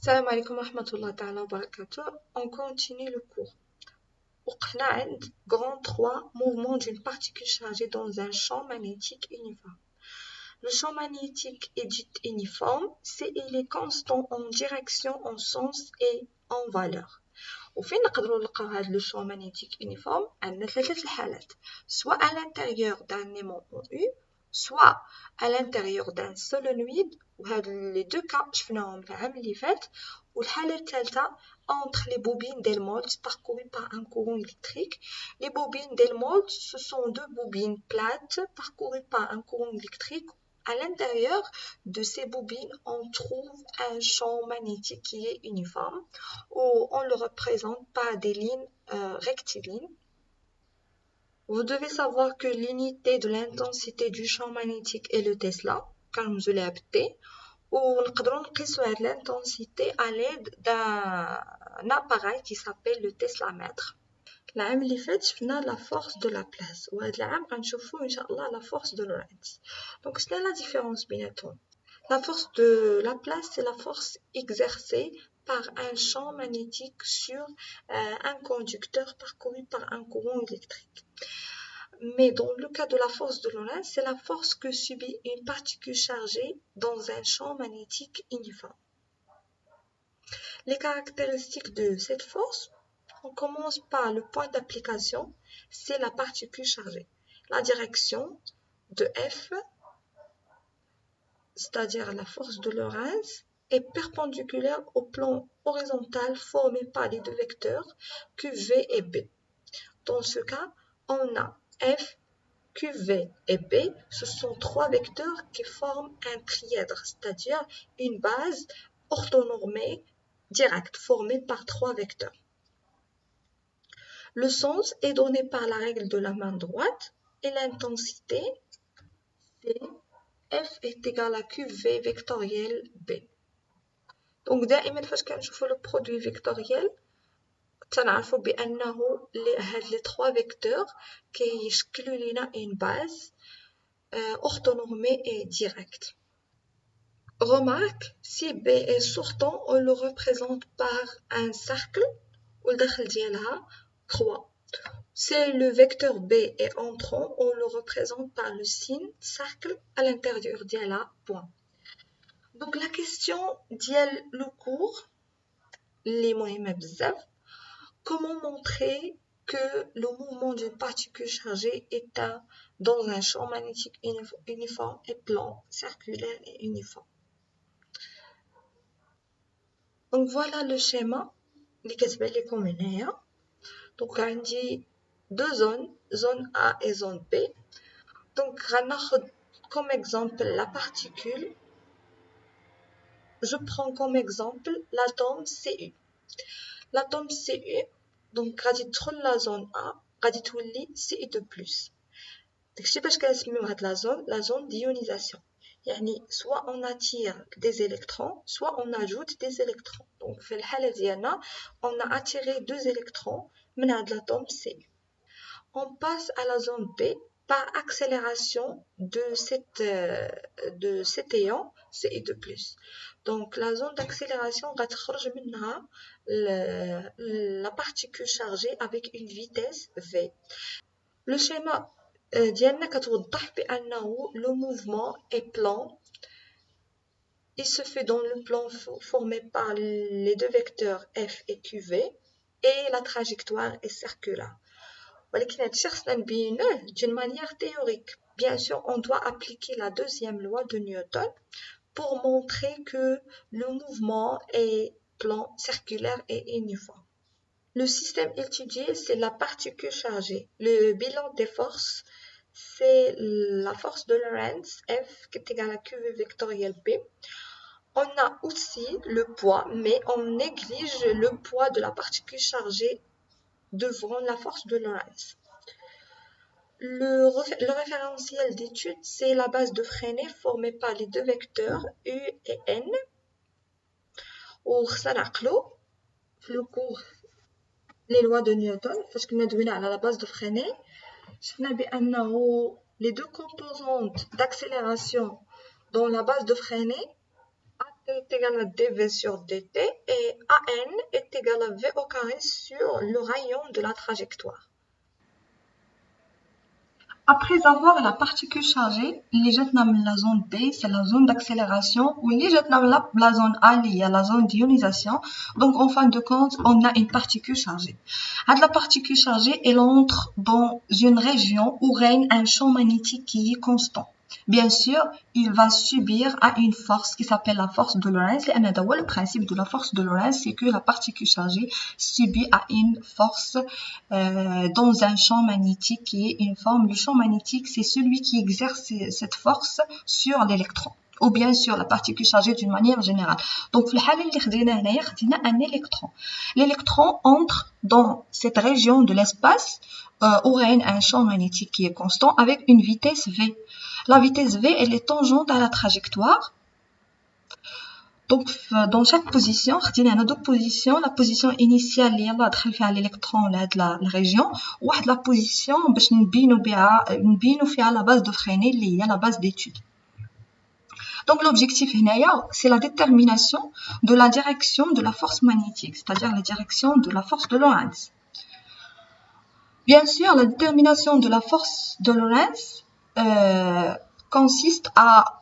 Salam alaikum wa rahmatullahi ta'ala wa barakatuh. On continue le cours. وقفنا عند grand 3 mouvements d'une particule chargée dans un champ magnétique uniforme. Le champ magnétique est dit uniforme, c'est il est constant en direction, en sens et en valeur. وفين نقدروا نلقاو هذا le champ magnétique uniforme؟ عندنا ثلاثة الحالات، soit à l'intérieur d'un aimant en U, soit à l'intérieur d'un solénoïde، وهاد les deux cas شفناهم العام اللي فات. والحالة الثالثة entre les bobines d'Helmholtz parcourues par un courant électrique. Les bobines d'Helmholtz, ce sont deux bobines plates parcourues par un courant électrique. À l'intérieur de ces bobines, on trouve un champ magnétique qui est uniforme, où on le représente par des lignes rectilignes. Vous devez savoir que l'unité de l'intensité du champ magnétique est le Tesla, كنرمزو ليها ب T. ونقدروا نقيسوا هاد l'intensité à l'aide d'un appareil qui s'appelle le teslamètre. العام اللي فات شفنا la force de la place، وهاد العام غنشوفوا ان شاء الله la force de Lorentz. Donc c'est la différence بيناتهم. La force de la place, c'est la force exercée par un champ magnétique sur un conducteur parcouru par un courant électrique. Mais dans le cas de la force de Lorentz, c'est la force que subit une particule chargée dans un champ magnétique uniforme. Les caractéristiques de cette force, on commence par le point d'application, c'est la particule chargée. La direction de F, c'est-à-dire la force de Lorentz, est perpendiculaire au plan horizontal formé par les deux vecteurs QV et B. Dans ce cas, on a F, QV et B, ce sont trois vecteurs qui forment un trièdre, c'est-à-dire une base orthonormée directe formée par trois vecteurs. Le sens est donné par la règle de la main droite et l'intensité, c'est F est égal à QV vectoriel B. Donc دائما فاش كنشوفوا le produit vectoriel تنعرفوا بأنه هاد les trois vecteurs كيشكلوا لنا une base orthonormée et directe. Remarque, si B est sortant, on le représente par un cercle والداخل ديالها croix. Si le vecteur B est entrant, on le représente par le signe cercle à l'intérieur ديالها point. Donc la question ديال le cours اللي مهمة بزاف، comment montrer que le mouvement d'une particule chargée est dans un champ magnétique uniforme et plan, circulaire et uniforme. Donc voilà le schéma اللي كتبان لكم هنايا. Donc عندي deux zones, zone A et zone B. Donc غناخد comme exemple la particule. Je prends comme exemple l'atome Cu. L'atome Cu, donc غادي تدخل la zone A, غادي تولي Cu2+. داكشي باش كنسميو هاد la zone d'ionisation. يعني soit on attire des électrons, soit on ajoute des électrons. Donc في الحالة ديالنا on a attiré deux électrons من هاد l'atome Cu. On passe à la zone B par accélération de cet ion Cu2+. Donc la zone d'accélération غتخرج منها la particule chargée avec une vitesse v. Le schéma ديالنا كتوضح بأنه le mouvement est plan. Il se fait dans le plan formé par les deux vecteurs F et QV et la trajectoire est circulaire. ولكن هادشي خصنا نبينوه d'une manière théorique. Bien sûr, on doit appliquer la deuxième loi de Newton pour montrer que le mouvement est plan, circulaire et uniforme. Le système étudié, c'est la particule chargée. Le bilan des forces, c'est la force de Lorentz, F, qui est égale à QV vectoriel B. On a aussi le poids, mais on néglige le poids de la particule chargée devant la force de Lorentz. Le référentiel d'étude, c'est la base de Freinet formée par les deux vecteurs U et N. وخصنا نعقلو في le cours les lois de Newton فاش كنا دوينا على la base de Freinet شفنا بأنه les deux composantes d'accélération dans la base de Freinet A est égal à dv sur dt AN est égal à V au carré sur le rayon de la trajectoire. Après avoir la particule chargée, اللي جاتنا من la zone D, c'est la zone d'accélération, ou اللي جاتنا من la zone A, il y a la zone d'ionisation. Donc, en fin de compte, on a une particule chargée. La particule chargée, elle entre dans une région où règne un champ magnétique qui est constant. Bien sûr, il va subir à une force qui s'appelle la force de Lorentz. Le principe de la force de Lorentz, c'est que la particule chargée subit à une force dans un champ magnétique qui est uniforme. Le champ magnétique, c'est celui qui exerce cette force sur l'électron ou bien sur la particule chargée d'une manière générale. Donc, في الحالة اللي خدينا هنايا خدينا un électron. L'électron entre dans cette région de l'espace où règne un champ magnétique qui est constant avec une vitesse v. La vitesse v, elle est tangente à la trajectoire. Donc, dans chaque position, il y a deux positions. La position initiale, il y a l'électron de la région, ou la position, à la base de Freinet, il y a la base d'étude. Donc, l'objectif, c'est la détermination de la direction de la force magnétique, c'est-à-dire la direction de la force de Lorentz. Bien sûr, la détermination de la force de Lorentz consiste à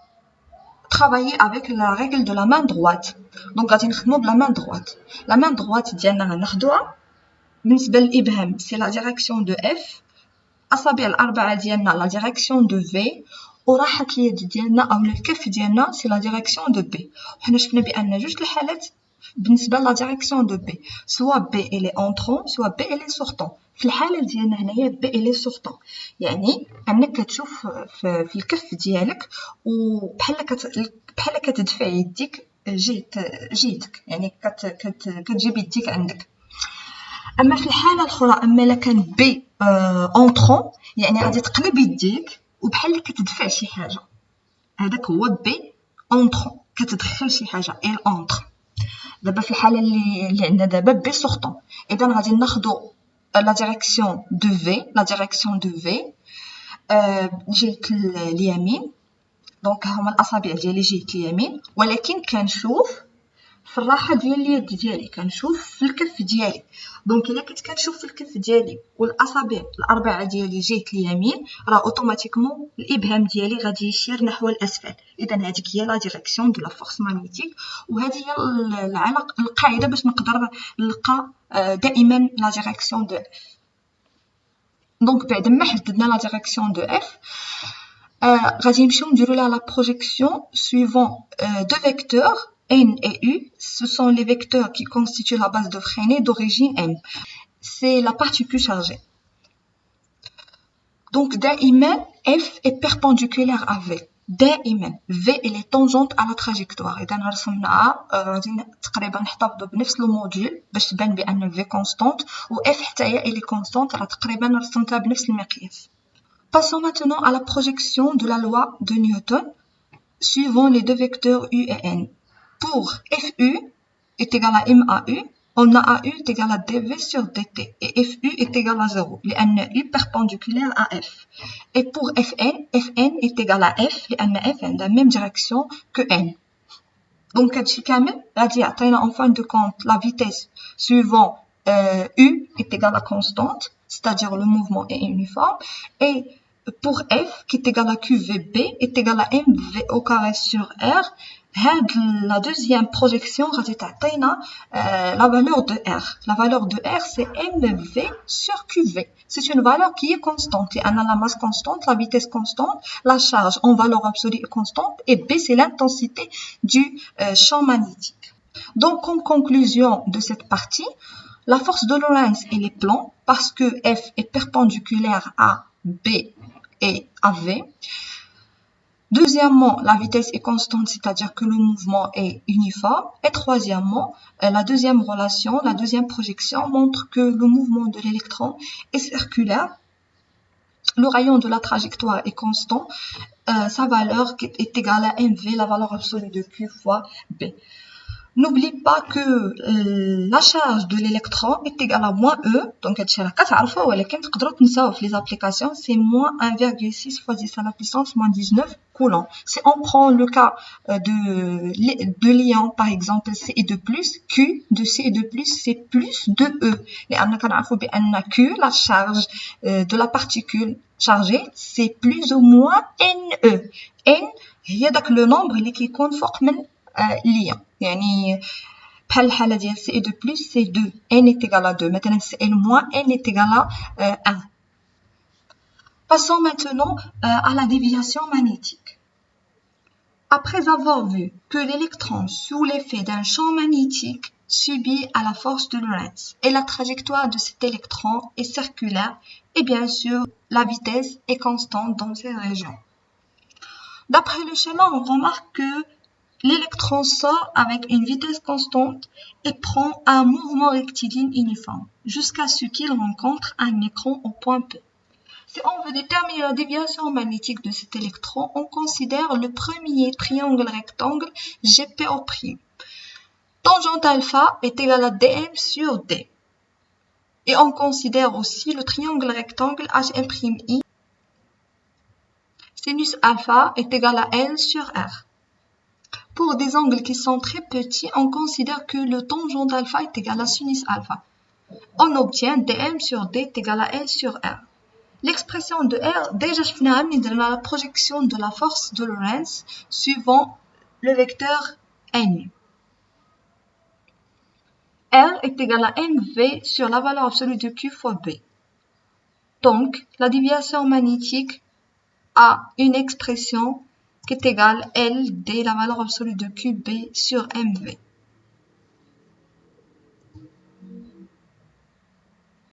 travailler avec la règle de la main droite. Donc, غادي نخدموا بلا main droite. La main droite ديالنا غناخدوها بالنسبة للإبهام c'est la direction de F. أصابع الأربعة ديالنا la direction de V. وراحة اليد ديالنا أو الكف ديالنا c'est la direction de B. وحنا شفنا بأن جوج الحالات بالنسبة لا direction de B. soit B elle est entrant, soit B elle est sortant. في الحالة ديالنا هنايا B elle est sortant. يعني أنك كتشوف في الكف ديالك وبحال كتدفع يديك جهتك يعني كتجيب يديك عندك. أما في الحالة الأخرى أما إلا كان B entrant يعني غادي تقلب يديك وبحال كتدفع شي حاجة. هذاك هو B entrant كتدخل شي حاجة elle entre. دابا في الحالة اللي عندنا دابا B sortant. إذا غادي ناخدو la direction de V جهة اليمين. دونك هما الأصابع ديالي جهة اليمين ولكن كنشوف في الراحة ديال اليد ديالي كنشوف في الكف ديالي. دونك إلا كنت كنشوف في الكف ديالي والأصابع الأربعة ديالي جهة اليمين راه أوتوماتيكمون الإبهام ديالي غادي يشير نحو الأسفل. إذا هذيك هي لا ديريكسيون دو لا فورس ماغنيتيك وهذه هي القاعدة باش نقدر نلقى دائما لا ديريكسيون دو F. دونك بعد ما حددنا لا ديريكسيون دو F غادي نمشيو نديرو لها لا بروجيكسيون suivant deux vecteurs N et U. Ce sont les vecteurs qui constituent la base de Freinet d'origine M. C'est la particule chargée. Donc دائما F est perpendiculaire à V. دائما V elle est tangente à la trajectoire. إذا رسمناها غادي تقريبا نحتفظوا بنفس الموديل باش تبان بأن V constante و F حتى هي elle est constante. راه تقريبا رسمتها بنفس المقياس. Passons maintenant à la projection de la loi de Newton suivant les deux vecteurs U et N. Pour FU est égal à MAU, on a AU est égal à DV sur DT et FU est égal à 0 لأن U perpendiculaire à F. Et pour FN, FN est égal à F لأن F a la même direction que N. Donc هادشي كامل غادي يعطينا en fin de compte la vitesse suivant U est égal à constante, c'est-à-dire le mouvement est uniforme, et pour F qui est égal à QVB est égal à MV au carré sur R. La deuxième projection غادي تعطينا la valeur de R. La valeur de R c'est MV sur QV. C'est une valeur qui est constante. On a la masse constante, la vitesse constante, la charge en valeur absolue est constante et B c'est l'intensité du champ magnétique. Donc en conclusion de cette partie, la force de Lorentz elle est plan parce que F est perpendiculaire à B et à V. Deuxièmement, la vitesse est constante, c'est-à-dire que le mouvement est uniforme. Et troisièmement, la deuxième relation, la deuxième projection montre que le mouvement de l'électron est circulaire. Le rayon de la trajectoire est constant. Sa valeur est égale à mv, la valeur absolue de q fois b. N'oublie pas que la charge de l'électron est égale à moins E, donc les applications, c'est moins 1,6 fois 10 à la puissance moins 19 coulombs. Si on prend le cas de l'ion, par exemple, Ce2+, Q de Ce2+, c'est plus de E. Q, la charge de la particule chargée, c'est plus ou moins NE. N, هي داك le nombre اللي كيكون فوق من l'ion. يعني بحال الحالة ديال Ce2+, c'est 2. N est égal à 2. Maintenant, Cl moins N est égal à 1. Passons maintenant à la déviation magnétique. Après avoir vu que l'électron, sous l'effet d'un champ magnétique, subit à la force de Lorentz et la trajectoire de cet électron est circulaire et bien sûr la vitesse est constante dans ces régions. D'après le schéma, on remarque que l'électron sort avec une vitesse constante et prend un mouvement rectiligne uniforme jusqu'à ce qu'il rencontre un écran au point P. Si on veut déterminer la déviation magnétique de cet électron, on considère le premier triangle rectangle GPO'. Tangente alpha est égale à dm sur d. Et on considère aussi le triangle rectangle HM'I. Sinus alpha est égal à L sur R. Pour des angles qui sont très petits, on considère que le tangente alpha est égal à sinus alpha. On obtient dm sur d est égal à L sur R. L'expression de R, déjà je finis la projection de la force de Lorentz suivant le vecteur N. R est égal à NV sur la valeur absolue de Q fois B. Donc, la déviation magnétique a une expression qui est égale L dès la valeur absolue de QB sur MV.